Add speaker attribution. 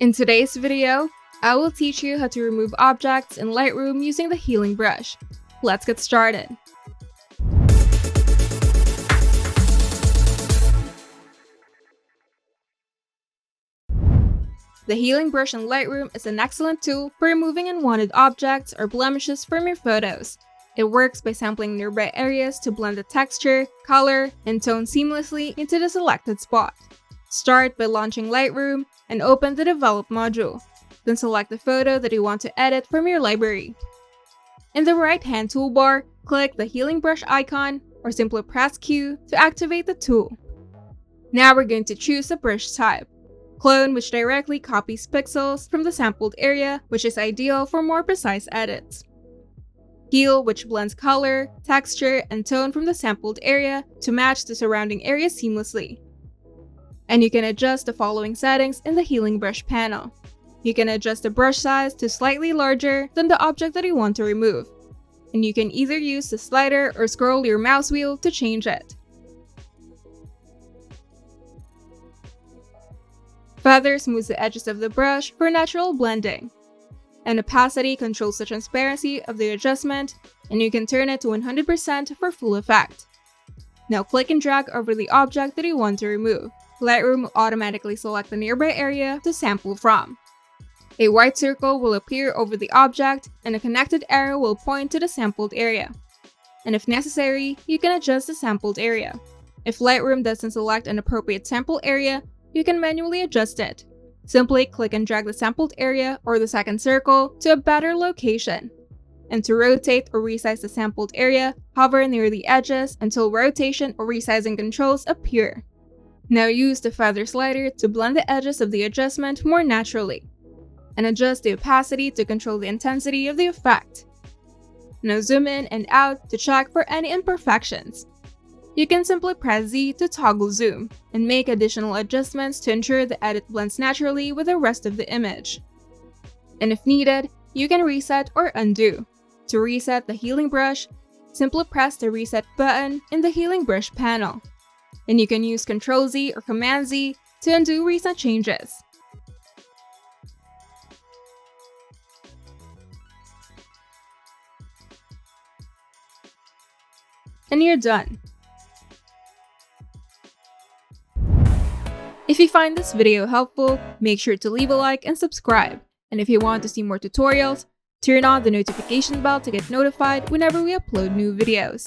Speaker 1: In today's video, I will teach you how to remove objects in Lightroom using the healing brush. Let's get started. The healing brush in Lightroom is an excellent tool for removing unwanted objects or blemishes from your photos. It works by sampling nearby areas to blend the texture, color, and tone seamlessly into the selected spot. Start by launching Lightroom and open the Develop module. Then select the photo that you want to edit from your library. In the right-hand toolbar, click the healing brush icon or simply press Q to activate the tool. Now we're going to choose a brush type. Clone, which directly copies pixels from the sampled area, which is ideal for more precise edits. Heal, which blends color, texture, and tone from the sampled area to match the surrounding area seamlessly. And you can adjust the following settings in the healing brush panel. You can adjust the brush size to slightly larger than the object that you want to remove. And you can either use the slider or scroll your mouse wheel to change it. Feather smooths the edges of the brush for natural blending. And opacity controls the transparency of the adjustment, and you can turn it to 100% for full effect. Now click and drag over the object that you want to remove. Lightroom will automatically select the nearby area to sample from. A white circle will appear over the object, and a connected arrow will point to the sampled area. And if necessary, you can adjust the sampled area. If Lightroom doesn't select an appropriate sample area, you can manually adjust it. Simply click and drag the sampled area or the second circle to a better location. And to rotate or resize the sampled area, hover near the edges until rotation or resizing controls appear. Now use the feather slider to blend the edges of the adjustment more naturally. And adjust the opacity to control the intensity of the effect. Now zoom in and out to check for any imperfections. You can simply press Z to toggle zoom, and make additional adjustments to ensure the edit blends naturally with the rest of the image. And if needed, you can reset or undo. To reset the healing brush, simply press the reset button in the healing brush panel. And you can use Ctrl Z or Command Z to undo recent changes. And you're done. If you find this video helpful, make sure to leave a like and subscribe. And if you want to see more tutorials, turn on the notification bell to get notified whenever we upload new videos.